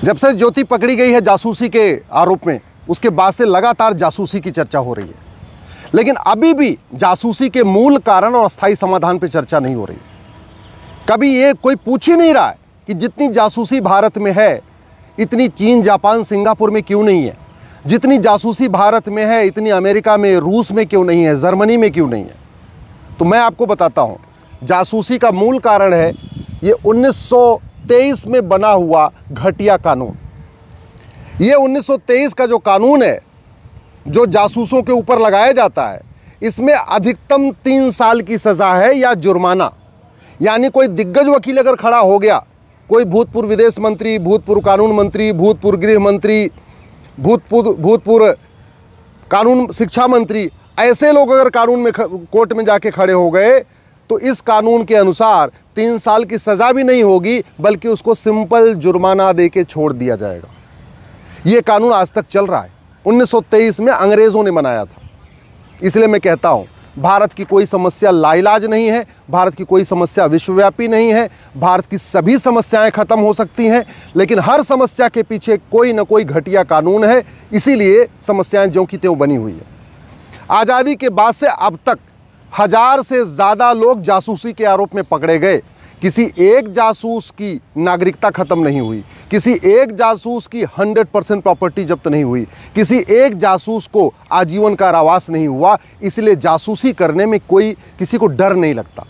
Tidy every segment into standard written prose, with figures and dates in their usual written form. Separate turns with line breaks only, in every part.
जब से ज्योति पकड़ी गई है जासूसी के आरोप में, उसके बाद से लगातार जासूसी की चर्चा हो रही है, लेकिन अभी भी जासूसी के मूल कारण और अस्थायी समाधान पर चर्चा नहीं हो रही। कभी ये कोई पूछ ही नहीं रहा है कि जितनी जासूसी भारत में है इतनी चीन, जापान, सिंगापुर में क्यों नहीं है, जितनी जासूसी भारत में है इतनी अमेरिका में, रूस में क्यों नहीं है, जर्मनी में क्यों नहीं है। तो मैं आपको बताता हूँ, जासूसी का मूल कारण है ये 1923 में बना हुआ घटिया कानून। ये 1923 का जो कानून है जो जासूसों के ऊपर लगाया जाता है, इसमें अधिकतम 3 साल की सज़ा है या जुर्माना। यानी कोई दिग्गज वकील अगर खड़ा हो गया, कोई भूतपूर्व विदेश मंत्री, भूतपूर्व कानून मंत्री, भूतपूर्व गृह मंत्री, भूतपूर्व कानून शिक्षा मंत्री, ऐसे लोग अगर कानून में कोर्ट में जाके खड़े हो गए तो इस कानून के अनुसार 3 साल की सज़ा भी नहीं होगी, बल्कि उसको सिंपल जुर्माना दे के छोड़ दिया जाएगा। ये कानून आज तक चल रहा है, 1923 में अंग्रेज़ों ने बनाया था। इसलिए मैं कहता हूँ, भारत की कोई समस्या लाइलाज नहीं है, भारत की कोई समस्या विश्वव्यापी नहीं है। भारत की सभी समस्याएं खत्म हो सकती हैं, लेकिन हर समस्या के पीछे कोई ना कोई घटिया कानून है, इसीलिए समस्याएं ज्यों की त्यों बनी हुई है। आज़ादी के बाद से अब तक 1000 से ज़्यादा लोग जासूसी के आरोप में पकड़े गए। किसी एक जासूस की नागरिकता खत्म नहीं हुई, किसी एक जासूस की 100% प्रॉपर्टी जब्त नहीं हुई, किसी एक जासूस को आजीवन कारावास नहीं हुआ। इसलिए जासूसी करने में कोई किसी को डर नहीं लगता।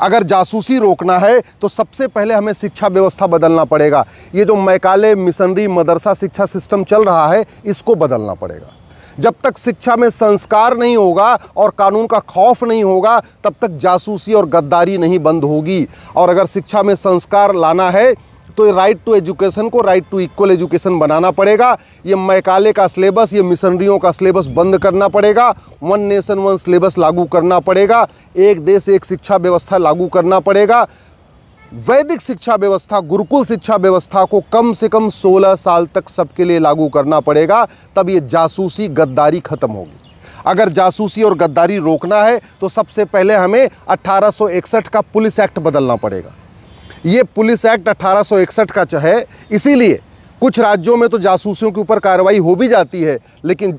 अगर जासूसी रोकना है तो सबसे पहले हमें शिक्षा व्यवस्था बदलना पड़ेगा। ये जो मैकाले मिशनरी मदरसा शिक्षा सिस्टम चल रहा है, इसको बदलना पड़ेगा। जब तक शिक्षा में संस्कार नहीं होगा और कानून का खौफ नहीं होगा, तब तक जासूसी और गद्दारी नहीं बंद होगी। और अगर शिक्षा में संस्कार लाना है तो राइट टू एजुकेशन को राइट टू इक्वल एजुकेशन बनाना पड़ेगा। ये मैकाले का सिलेबस, ये मिशनरियों का सिलेबस बंद करना पड़ेगा। 1 नेशन 1 सिलेबस लागू करना पड़ेगा। एक देश एक शिक्षा व्यवस्था लागू करना पड़ेगा। वैदिक शिक्षा व्यवस्था, गुरुकुल शिक्षा व्यवस्था को कम से कम 16 साल तक सबके लिए लागू करना पड़ेगा। तब ये जासूसी गद्दारी खत्म होगी। अगर जासूसी और गद्दारी रोकना है तो सबसे पहले हमें 1861 का पुलिस एक्ट बदलना पड़ेगा। ये पुलिस एक्ट 1861 का है, इसीलिए कुछ राज्यों में तो जासूसियों के ऊपर कार्रवाई हो भी जाती है, लेकिन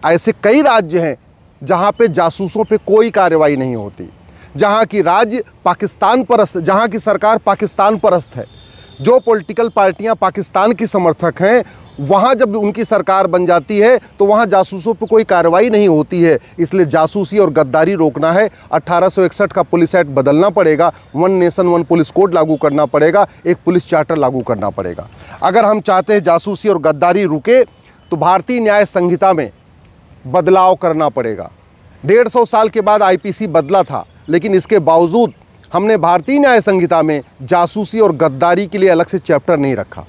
ऐसे कई राज्य हैं जहाँ पे जासूसों पे कोई कार्रवाई नहीं होती, जहाँ की राज्य पाकिस्तान परस्त, जहाँ की सरकार पाकिस्तान परस्त है। जो पॉलिटिकल पार्टियाँ पाकिस्तान की समर्थक हैं, वहाँ जब उनकी सरकार बन जाती है तो वहाँ जासूसों पर कोई कार्रवाई नहीं होती है। इसलिए जासूसी और गद्दारी रोकना है, 1861 का पुलिस एक्ट बदलना पड़ेगा, 1 नेशन 1 पुलिस कोड लागू करना पड़ेगा, एक पुलिस चार्टर लागू करना पड़ेगा। अगर हम चाहते हैं जासूसी और गद्दारी रुके तो भारतीय न्याय संहिता में बदलाव करना पड़ेगा। 150 साल के बाद आईपीसी बदला था, लेकिन इसके बावजूद हमने भारतीय न्याय संहिता में जासूसी और गद्दारी के लिए अलग से चैप्टर नहीं रखा।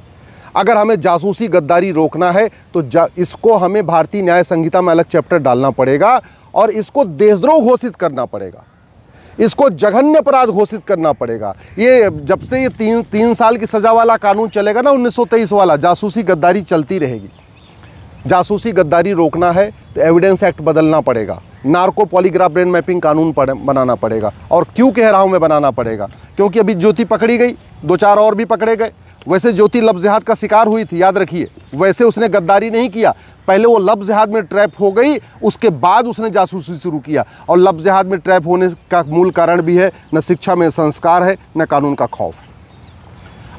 अगर हमें जासूसी गद्दारी रोकना है तो इसको हमें भारतीय न्याय संहिता में अलग चैप्टर डालना पड़ेगा और इसको देशद्रोह घोषित करना पड़ेगा, इसको जघन्य अपराध घोषित करना पड़ेगा। ये जब से ये 3 साल की सज़ा वाला कानून चलेगा ना, 1923 वाला, जासूसी गद्दारी चलती रहेगी। जासूसी गद्दारी रोकना है तो एविडेंस एक्ट बदलना पड़ेगा, नार्को पॉलीग्राफ ब्रेन मैपिंग कानून बनाना पड़ेगा। और क्यों कह रहा हूँ मैं बनाना पड़ेगा, क्योंकि अभी ज्योति पकड़ी गई, 2-4 और भी पकड़े गए। वैसे ज्योति लफ्ज़ जिहाद का शिकार हुई थी, याद रखिए। वैसे उसने गद्दारी नहीं किया, पहले वो लफ्ज़ जिहाद में ट्रैप हो गई, उसके बाद उसने जासूसी शुरू किया। और लफ्ज़ जिहाद में ट्रैप होने का मूल कारण भी है न शिक्षा में संस्कार है, न कानून का खौफ।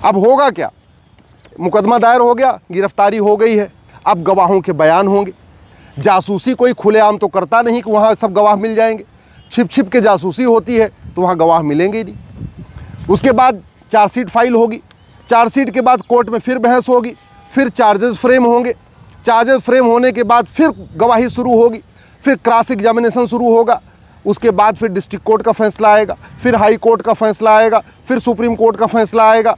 अब होगा क्या, मुकदमा दायर हो गया, गिरफ्तारी हो गई है, अब गवाहों के बयान होंगे। जासूसी कोई खुलेआम तो करता नहीं कि वहाँ सब गवाह मिल जाएंगे। छिप छिप के जासूसी होती है तो वहाँ गवाह मिलेंगे ही नहीं। उसके बाद चार्जशीट फाइल होगी, चार्जशीट के बाद कोर्ट में फिर बहस होगी, फिर चार्जेस फ्रेम होंगे, चार्जेस फ्रेम होने के बाद फिर गवाही शुरू होगी, फिर क्रॉस एग्जामिनेशन शुरू होगा, उसके बाद फिर डिस्ट्रिक्ट कोर्ट का फैसला आएगा, फिर हाई कोर्ट का फैसला आएगा, फिर सुप्रीम कोर्ट का फैसला आएगा।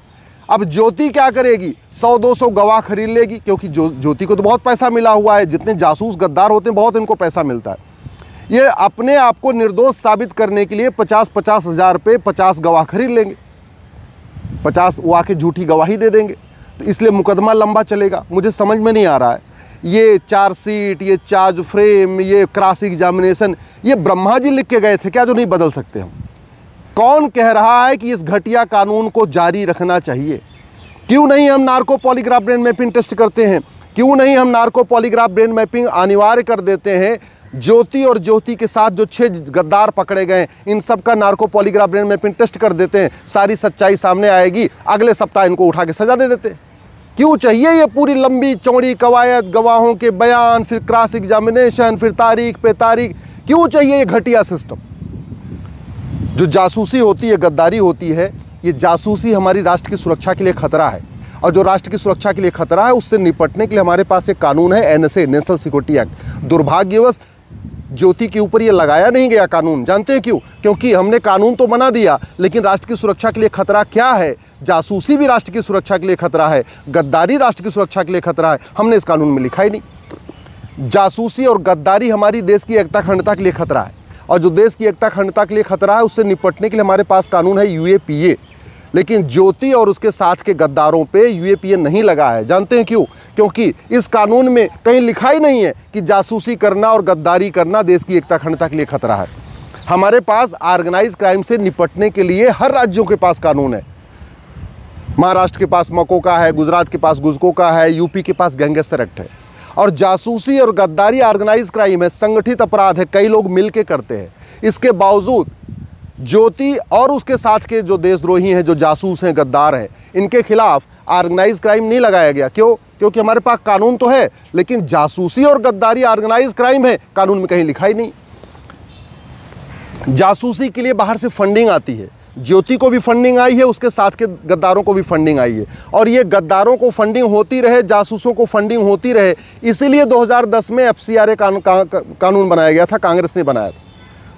अब ज्योति क्या करेगी, 100-200 गवाह खरीद लेगी, क्योंकि ज्योति को तो बहुत पैसा मिला हुआ है। जितने जासूस गद्दार होते हैं बहुत इनको पैसा मिलता है। ये अपने आप को निर्दोष साबित करने के लिए 50-50 हज़ार पे 50 गवाह खरीद लेंगे, 50 वो आके झूठी गवाही दे देंगे। तो इसलिए मुकदमा लंबा चलेगा। मुझे समझ में नहीं आ रहा है, ये चार्जशीट, ये चार्ज फ्रेम, ये क्रॉस एग्जामिनेशन, ये ब्रह्मा जी लिख के गए थे क्या जो नहीं बदल सकते हम? कौन कह रहा है कि इस घटिया कानून को जारी रखना चाहिए? क्यों नहीं हम narco polygraph brain mapping test करते हैं? क्यों नहीं हम नार्को पॉलीग्राफ ब्रेन मैपिंग अनिवार्य कर देते हैं? ज्योति और ज्योति के साथ जो 6 गद्दार पकड़े गए, इन सब का narco polygraph brain mapping test कर देते हैं, सारी सच्चाई सामने आएगी, अगले सप्ताह इनको उठा के सजा दे देते हैं। क्यों चाहिए ये पूरी लंबी चौड़ी कवायद, गवाहों के बयान, फिर क्रॉस एग्जामिनेशन, फिर तारीख पे तारीख? क्यों चाहिए ये घटिया सिस्टम? जो जासूसी होती है, गद्दारी होती है, ये जासूसी हमारी राष्ट्र की सुरक्षा के लिए खतरा है। और जो राष्ट्र की सुरक्षा के लिए खतरा है, उससे निपटने के लिए हमारे पास एक कानून है, एनएसए, नेशनल सिक्योरिटी एक्ट। दुर्भाग्यवश ज्योति के ऊपर ये लगाया नहीं गया कानून। जानते हैं क्यों? क्योंकि हमने कानून तो बना दिया, लेकिन राष्ट्र की सुरक्षा के लिए खतरा क्या है? जासूसी भी राष्ट्र की सुरक्षा के लिए खतरा है, गद्दारी राष्ट्र की सुरक्षा के लिए खतरा है। हमने इस कानून में लिखा ही नहीं। जासूसी और गद्दारी हमारी देश की एकता अखंडता के लिए खतरा है, और जो देश की एकता अखंडता के लिए खतरा है, उससे निपटने के लिए हमारे पास कानून है यूएपीए। लेकिन ज्योति और उसके साथ के गद्दारों पे यूएपीए नहीं लगा है। जानते हैं क्यों? क्योंकि इस कानून में कहीं लिखा ही नहीं है कि जासूसी करना और गद्दारी करना देश की एकता अखंडता के लिए खतरा है। हमारे पास ऑर्गेनाइज क्राइम से निपटने के लिए हर राज्यों के पास कानून है। महाराष्ट्र के पास मको का है, गुजरात के पास गुजको का है, यूपी के पास गैंगस्टर एक्ट है। और जासूसी और गद्दारी ऑर्गेनाइज क्राइम है, संगठित अपराध है, कई लोग मिलके करते हैं। इसके बावजूद ज्योति और उसके साथ के जो देशद्रोही हैं, जो जासूस हैं, गद्दार हैं, इनके खिलाफ ऑर्गेनाइज क्राइम नहीं लगाया गया। क्यों? क्योंकि हमारे पास कानून तो है, लेकिन जासूसी और गद्दारी ऑर्गेनाइज क्राइम है, कानून में कहीं लिखा ही नहीं। जासूसी के लिए बाहर से फंडिंग आती है, ज्योति को भी फंडिंग आई है, उसके साथ के गद्दारों को भी फंडिंग आई है। और ये गद्दारों को फंडिंग होती रहे, जासूसों को फंडिंग होती रहे, इसीलिए 2010 में एफसीआरए कानून बनाया गया था, कांग्रेस ने बनाया था।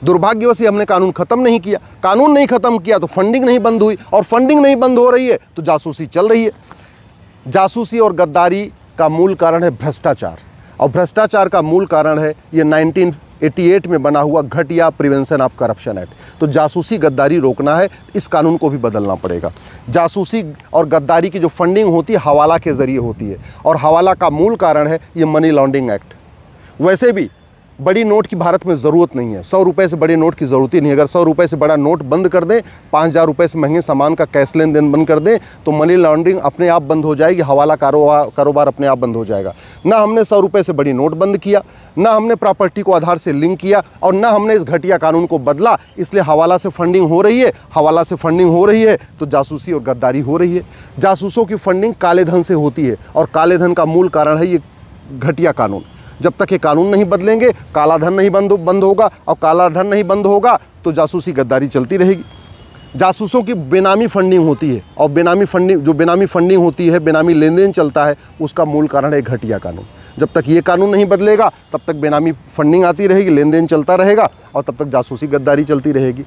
दुर्भाग्यवश हमने कानून खत्म नहीं किया। कानून नहीं खत्म किया तो फंडिंग नहीं बंद हुई, और फंडिंग नहीं बंद हो रही है तो जासूसी चल रही है। जासूसी और गद्दारी का मूल कारण है भ्रष्टाचार, और भ्रष्टाचार का मूल कारण है ये 1988 में बना हुआ घटिया प्रिवेंशन ऑफ करप्शन एक्ट। तो जासूसी गद्दारी रोकना है, इस कानून को भी बदलना पड़ेगा। जासूसी और गद्दारी की जो फंडिंग होती है हवाला के ज़रिए होती है, और हवाला का मूल कारण है ये मनी लॉन्ड्रिंग एक्ट। वैसे भी बड़ी नोट की भारत में ज़रूरत नहीं है, 100 रुपये से बड़े नोट की ज़रूरत ही नहीं है। अगर 100 रुपये से बड़ा नोट बंद कर दें, 5000 रुपये से महंगे सामान का कैश लेन देन बंद कर दें, तो मनी लॉन्ड्रिंग अपने आप बंद हो जाएगी, हवाला कारोबार अपने आप बंद हो जाएगा। ना हमने 100 रुपये से बड़ी नोट बंद किया, ना हमने प्रॉपर्टी को आधार से लिंक किया, और ना हमने इस घटिया कानून को बदला। इसलिए हवाला से फंडिंग हो रही है, हवाला से फंडिंग हो रही है तो जासूसी और गद्दारी हो रही है। जासूसों की फंडिंग काले धन से होती है, और काले धन का मूल कारण है ये घटिया कानून। जब तक ये कानून नहीं बदलेंगे, काला धन नहीं बंद होगा, और काला धन नहीं बंद होगा तो जासूसी गद्दारी चलती रहेगी। जासूसों की बेनामी फंडिंग होती है, और बेनामी फंडिंग होती है, बेनामी लेन देन चलता है, उसका मूल कारण है घटिया कानून। जब तक ये कानून नहीं बदलेगा तब तक बेनामी फंडिंग आती रहेगी, लेन देन चलता रहेगा, और तब तक जासूसी गद्दारी चलती रहेगी।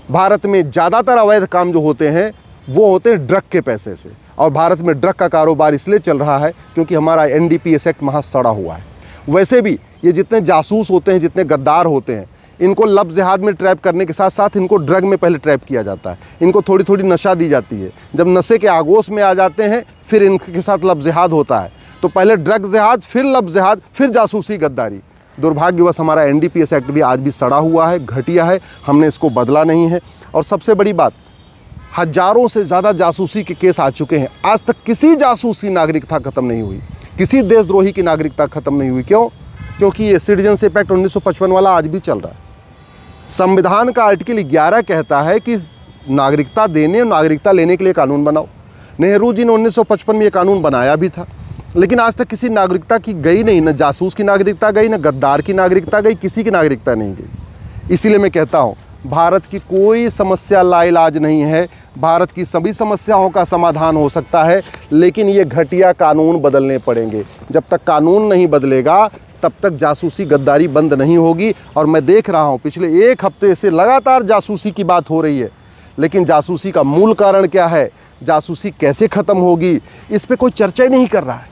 भारत में ज़्यादातर अवैध काम जो होते हैं वो होते हैं ड्रग के पैसे से, और भारत में ड्रग का कारोबार इसलिए चल रहा है क्योंकि हमारा एनडीपीएस एक्ट वहाँ सड़ा हुआ है। वैसे भी ये जितने जासूस होते हैं, जितने गद्दार होते हैं, इनको लब जिहाद में ट्रैप करने के साथ साथ इनको ड्रग में पहले ट्रैप किया जाता है। इनको थोड़ी थोड़ी नशा दी जाती है, जब नशे के आगोश में आ जाते हैं फिर इनके साथ लब जिहाद होता है। तो पहले ड्रग जिहाद, फिर लब जिहाद, फिर जासूसी गद्दारी। दुर्भाग्यवश हमारा एनडीपीएस एक्ट भी आज भी सड़ा हुआ है, घटिया है, हमने इसको बदला नहीं है। और सबसे बड़ी बात, हजारों से ज़्यादा जासूसी के केस आ चुके हैं, आज तक किसी जासूसी नागरिकता खत्म नहीं हुई, किसी देशद्रोही की नागरिकता खत्म नहीं हुई। क्यों? क्योंकि ये सिटीजनशिप एक्ट 1955 वाला आज भी चल रहा है। संविधान का आर्टिकल 11 कहता है कि नागरिकता देने और नागरिकता लेने के लिए कानून बनाओ। नेहरू जी ने 1955 में ये कानून बनाया भी था, लेकिन आज तक किसी नागरिकता की गई नहीं, न जासूस की नागरिकता गई, न गद्दार की नागरिकता गई, किसी की नागरिकता नहीं गई। इसीलिए मैं कहता हूँ भारत की कोई समस्या लाइलाज नहीं है, भारत की सभी समस्याओं का समाधान हो सकता है, लेकिन ये घटिया कानून बदलने पड़ेंगे। जब तक कानून नहीं बदलेगा तब तक जासूसी गद्दारी बंद नहीं होगी। और मैं देख रहा हूँ पिछले 1 हफ्ते से लगातार जासूसी की बात हो रही है, लेकिन जासूसी का मूल कारण क्या है, जासूसी कैसे ख़त्म होगी, इस पर कोई चर्चा ही नहीं कर रहा है।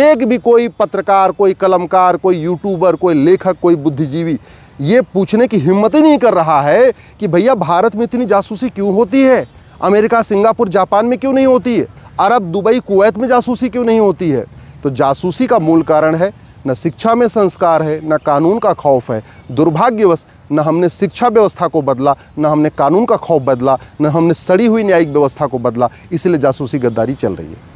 एक भी कोई पत्रकार, कोई कलमकार, कोई यूट्यूबर, कोई लेखक, कोई बुद्धिजीवी ये पूछने की हिम्मत ही नहीं कर रहा है कि भैया भारत में इतनी जासूसी क्यों होती है, अमेरिका, सिंगापुर, जापान में क्यों नहीं होती है, अरब, दुबई, कुवैत में जासूसी क्यों नहीं होती है। तो जासूसी का मूल कारण है न शिक्षा में संस्कार है, न कानून का खौफ है। दुर्भाग्यवश न हमने शिक्षा व्यवस्था को बदला, न हमने कानून का खौफ बदला, न हमने सड़ी हुई न्यायिक व्यवस्था को बदला, इसलिए जासूसी गद्दारी चल रही है।